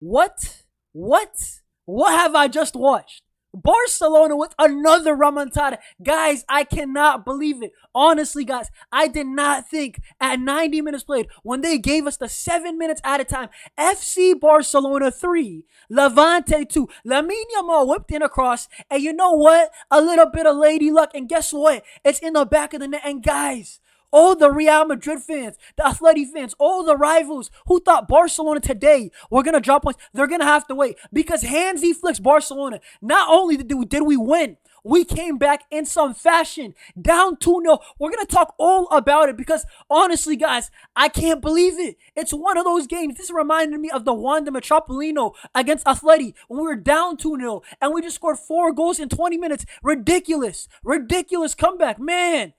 What? What? What have I just watched? Barcelona with another remontada. Guys, I cannot believe it. Honestly, guys, I did not think at 90 minutes played, when they gave us the 7 minutes at a time, FC Barcelona 3, Levante 2, Lamine Yamal whipped in across, and you know what? A little bit of lady luck, and guess what? It's in the back of the net, and guys, all the Real Madrid fans, the Athletic fans, all the rivals who thought Barcelona today were going to drop points, they're going to have to wait because HANSI FLICK's Barcelona. Not only did we win, we came back in some fashion, down 2-0. We're going to talk all about it because honestly, guys, I can't believe it. It's one of those games. This reminded me of the Wanda Metropolino against Athletic when we were down 2-0 and we just scored 4 goals in 20 minutes. Ridiculous. Ridiculous comeback. Man,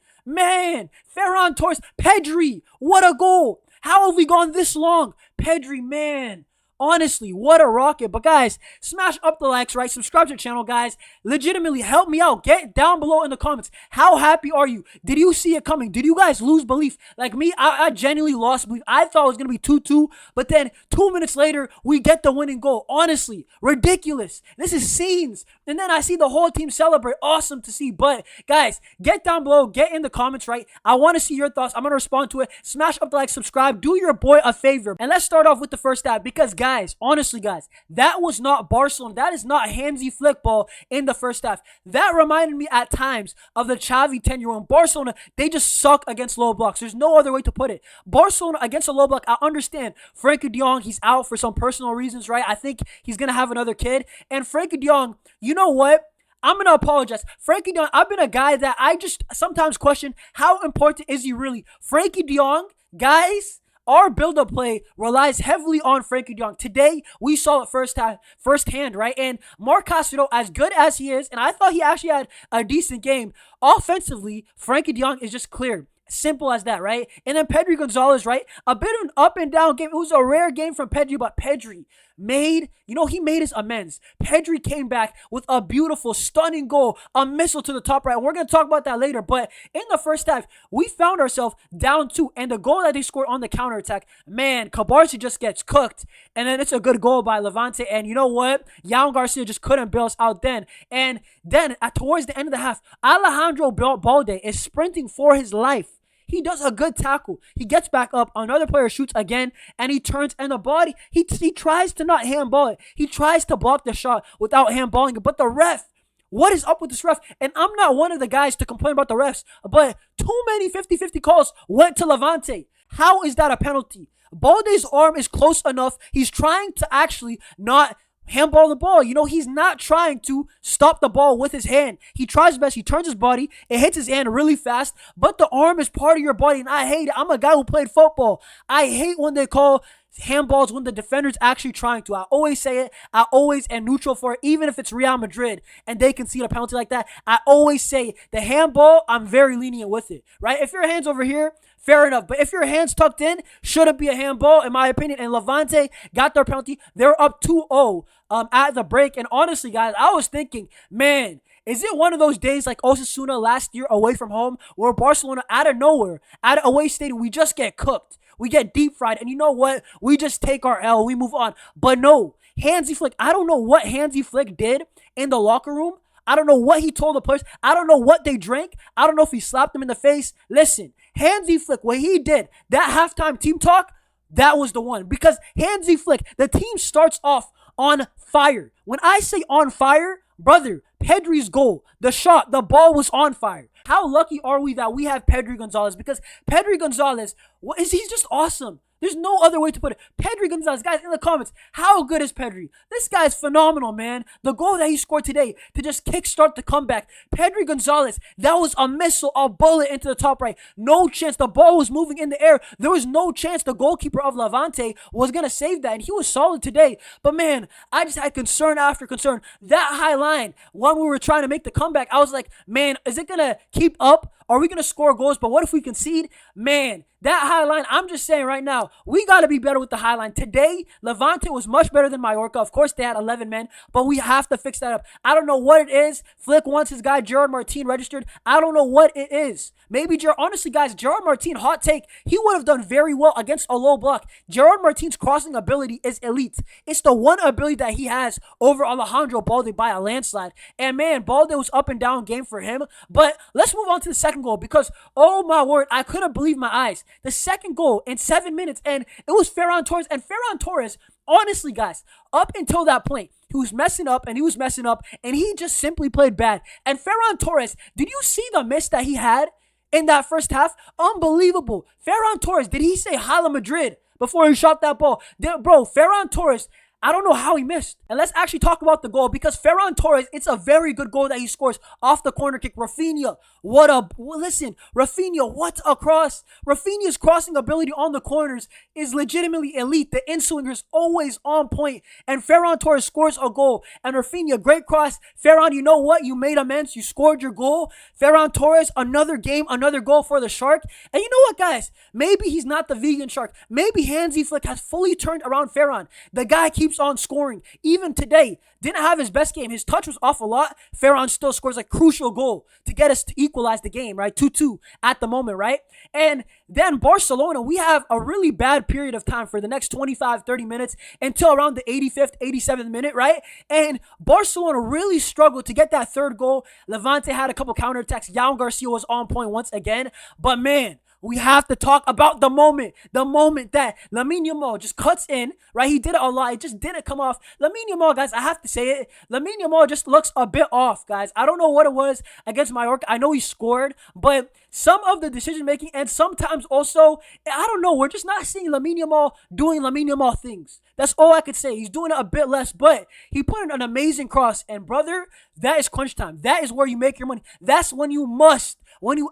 FERRAN TORRES, Pedri, what a goal. How have we gone this long? Pedri, man. Honestly, what a rocket. But guys, smash up the likes, right? Subscribe to the channel, guys. Legitimately, help me out. Get down below in the comments. How happy are you? Did you see it coming? Did you guys lose belief? Like me, I genuinely lost belief. I thought it was going to be 2-2. But then 2 minutes later, we get the winning goal. Honestly, ridiculous. This is scenes. And then I see the whole team celebrate. Awesome to see. But guys, get down below. Get in the comments, right? I want to see your thoughts. I'm going to respond to it. Smash up the like, subscribe. Do your boy a favor. And let's start off with the first half because, guys, honestly, guys, that was not Barcelona. That is not HANSI FLICK ball in the first half. That reminded me at times of the Xavi tenure when Barcelona, they just suck against low blocks. There's no other way to put it. Barcelona against a low block, I understand. Frenkie de Jong, he's out for some personal reasons, right? I think he's going to have another kid. And Frenkie de Jong, you know what? I'm going to apologize. Frenkie de Jong, I've been a guy that I just sometimes question how important is he really? Frenkie de Jong, guys, our build-up play relies heavily on Frenkie de Jong. Today, we saw it firsthand, right? And Marc Castro, as good as he is, and I thought he actually had a decent game, offensively, Frenkie de Jong is just clear. Simple as that, right? And then Pedri Gonzalez, right? A bit of an up and down game. It was a rare game from Pedri, but Pedri made, he made his amends. Pedri came back with a beautiful, stunning goal, a missile to the top right. We're going to talk about that later, but in the first half, we found ourselves down 2, and the goal that they scored on the counterattack, man, Barça just gets cooked, and then it's a good goal by Levante, and you know what? Yaun Garcia just couldn't bail us out then, and then towards the end of the half, Alejandro Balde is sprinting for his life. He does a good tackle. He gets back up. Another player shoots again, and he turns, and the body, he tries to not handball it. He tries to block the shot without handballing it. But the ref, what is up with this ref? And I'm not one of the guys to complain about the refs, but too many 50-50 calls went to Levante. How is that a penalty? Balde's arm is close enough. He's trying to actually not handball the ball. He's not trying to stop the ball with his hand. He tries his best. He turns his body. It hits his hand really fast, but the arm is part of your body, and I hate it. I'm a guy who played football. I hate when they call handballs when the defender's actually trying to. I always say it. I always am neutral for it, even if it's Real Madrid and they concede a penalty like that. I always say the handball, I'm very lenient with it, right? If your hand's over here, fair enough. But if your hand's tucked in, shouldn't be a handball, in my opinion. And Levante got their penalty. They're up 2-0 at the break. And honestly, guys, I was thinking, man, is it one of those days like Osasuna last year away from home where Barcelona out of nowhere, at an away stadium, we just get cooked. We get deep fried. And you know what? We just take our L. We move on. But no, HANSI FLICK, I don't know what HANSI FLICK did in the locker room. I don't know what he told the players. I don't know what they drank. I don't know if he slapped them in the face. Listen, HANSI FLICK, what he did, that halftime team talk, that was the one. Because HANSI FLICK, the team starts off on fire. When I say on fire, brother, Pedri's goal, the shot, the ball was on fire. How lucky are we that we have Pedri Gonzalez? Because Pedri Gonzalez, he's just awesome. There's no other way to put it. Pedri Gonzalez, guys, in the comments, how good is Pedri? This guy's phenomenal, man. The goal that he scored today to just kickstart the comeback. Pedri Gonzalez, that was a missile, a bullet into the top right. No chance. The ball was moving in the air. There was no chance the goalkeeper of Levante was going to save that, and he was solid today. But, man, I just had concern after concern. That high line, when we were trying to make the comeback, I was like, man, is it going to keep up? Are we going to score goals? But what if we concede? Man, that high line, I'm just saying right now, we got to be better with the high line. Today, Levante was much better than Mallorca. Of course, they had 11 men, but we have to fix that up. I don't know what it is. Flick wants his guy, Gerard Martin, registered. I don't know what it is. Maybe, honestly, guys, Gerard Martin, hot take, he would have done very well against a low block. Gerard Martin's crossing ability is elite. It's the one ability that he has over Alejandro Balde by a landslide. And man, Balde was up and down game for him. But let's move on to the second goal because, oh my word, I couldn't believe my eyes. The second goal in 7 minutes, and it was Ferran Torres. And Ferran Torres, honestly, guys, up until that point, he was messing up, and he just simply played bad. And Ferran Torres, did you see the miss that he had in that first half? Unbelievable. Ferran Torres, did he say Hala Madrid before he shot that ball? Bro, Ferran Torres, I don't know how he missed. And let's actually talk about the goal because Ferran Torres, it's a very good goal that he scores off the corner kick. Raphinha, Raphinha, what a cross. Raphinha's crossing ability on the corners is legitimately elite. The in-swinger is always on point. And Ferran Torres scores a goal. And Raphinha, great cross. Ferran, you know what? You made amends. You scored your goal. Ferran Torres, another game, another goal for the Shark. And you know what, guys? Maybe he's not the vegan Shark. Maybe Hansi Flick has fully turned around Ferran. The guy keeps on scoring. Even today, didn't have his best game. His touch was off a lot. Ferran still scores a crucial goal to get us to equalize the game, right? 2-2 at the moment, right? And then Barcelona, we have a really bad period of time for the next 25, 30 minutes until around the 85th, 87th minute, right? And Barcelona really struggled to get that third goal. Levante had a couple counterattacks. Yael Garcia was on point once again. But man, we have to talk about the moment that LAMINE YAMAL just cuts in, right? He did it a lot. It just didn't come off. LAMINE YAMAL, guys, I have to say it. LAMINE YAMAL just looks a bit off, guys. I don't know what it was against Mallorca. I know he scored, but some of the decision-making and sometimes also, I don't know, we're just not seeing LAMINE YAMAL doing LAMINE YAMAL things. That's all I could say. He's doing it a bit less, but he put in an amazing cross. And brother, that is crunch time. That is where you make your money. That's when you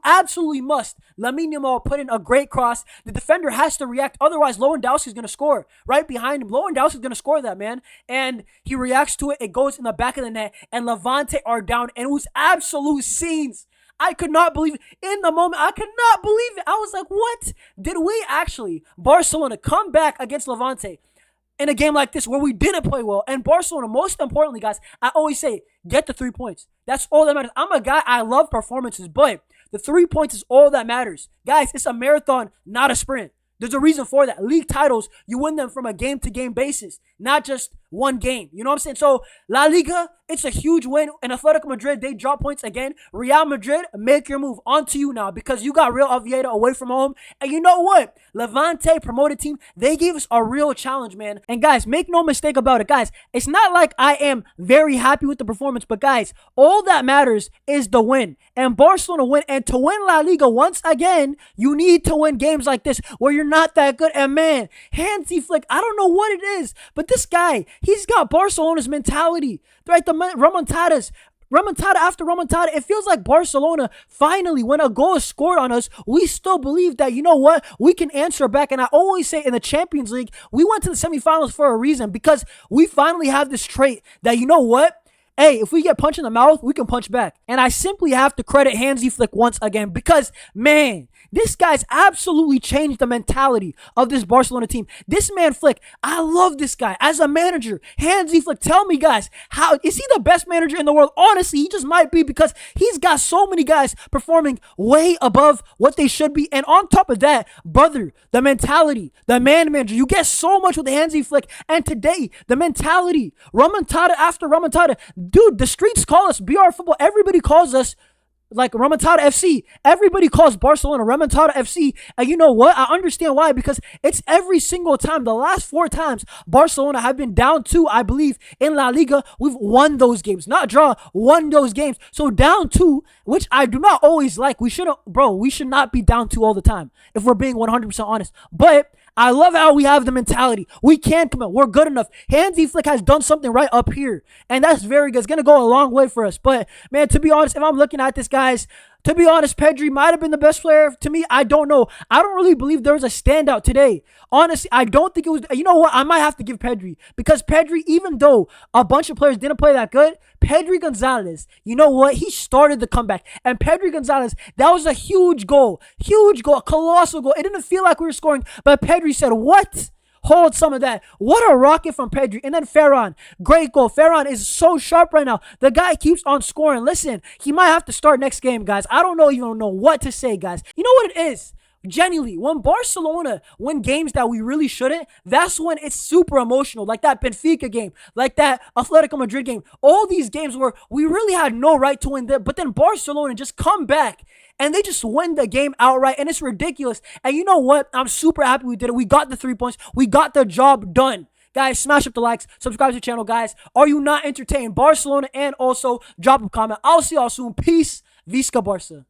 absolutely must, LAMINE YAMAL put in a great cross. The defender has to react. Otherwise, Lewandowski's going to score right behind him. Lewandowski's going to score that, man. And he reacts to it. It goes in the back of the net. And Levante are down. And it was absolute scenes. I could not believe it. In the moment, I could not believe it. I was like, what? Did we actually, Barcelona, come back against Levante in a game like this where we didn't play well? And Barcelona, most importantly, guys, I always say, get the 3 points. That's all that matters. I'm a guy, I love performances, but the 3 points is all that matters. Guys, it's a marathon, not a sprint. There's a reason for that. League titles, you win them from a game-to-game basis, not just one game. You know what I'm saying? So, La Liga, it's a huge win. And Atletico Madrid, they drop points again. Real Madrid, make your move. On to you now because you got Real Oviedo away from home. And you know what? Levante, promoted team, they gave us a real challenge, man. And guys, make no mistake about it. Guys, it's not like I am very happy with the performance, but guys, all that matters is the win. And Barcelona win. And to win La Liga once again, you need to win games like this where you're not that good. And man, Hansi Flick, I don't know what it is, but this guy, he's got Barcelona's mentality, right? The remontada after remontada. It feels like Barcelona, finally, when a goal is scored on us, we still believe that, you know what, we can answer back. And I always say in the Champions League, we went to the semifinals for a reason because we finally have this trait that, you know what, hey, if we get punched in the mouth, we can punch back. And I simply have to credit Hansi Flick once again because, man, this guy's absolutely changed the mentality of this Barcelona team. This man Flick, I love this guy as a manager. Hansi Flick, tell me, guys, how is he the best manager in the world? Honestly, he just might be because he's got so many guys performing way above what they should be. And on top of that, brother, the mentality, the man manager, you get so much with Hansi Flick. And today, the mentality, remontada after remontada. Dude, the streets call us BR Football. Everybody calls us like Remontada FC. Everybody calls Barcelona Remontada FC. And you know what? I understand why. Because it's every single time. The last 4 times Barcelona have been down 2, I believe, in La Liga. We've won those games. Not draw, won those games. So down 2, which I do not always like. We should not be down 2 all the time, if we're being 100% honest. But I love how we have the mentality. We can come out. We're good enough. Hansi Flick has done something right up here. And that's very good. It's going to go a long way for us. But, man, to be honest, if I'm looking at this, guys, To be honest, Pedri might have been the best player to me. I don't know. I don't really believe there was a standout today. Honestly, I don't think it was. You know what? I might have to give Pedri, because Pedri, even though a bunch of players didn't play that good, Pedri Gonzalez, you know what? He started the comeback. And Pedri Gonzalez, that was a huge goal. Huge goal. A colossal goal. It didn't feel like we were scoring, but Pedri said, what? Hold some of that. What a rocket from Pedri. And then Ferran. Great goal. Ferran is so sharp right now. The guy keeps on scoring. Listen, he might have to start next game, guys. I don't even know what to say, guys. You know what it is? Genuinely, when Barcelona win games that we really shouldn't, that's when it's super emotional. Like that Benfica game, like that Atletico Madrid game. All these games where we really had no right to win there, but then Barcelona just come back and they just win the game outright, and it's ridiculous. And you know what? I'm super happy we did it. We got the 3 points. We got the job done. Guys, smash up the likes, subscribe to the channel, guys. Are you not entertained? Barcelona, and also drop a comment. I'll see y'all soon. Peace. Visca Barca.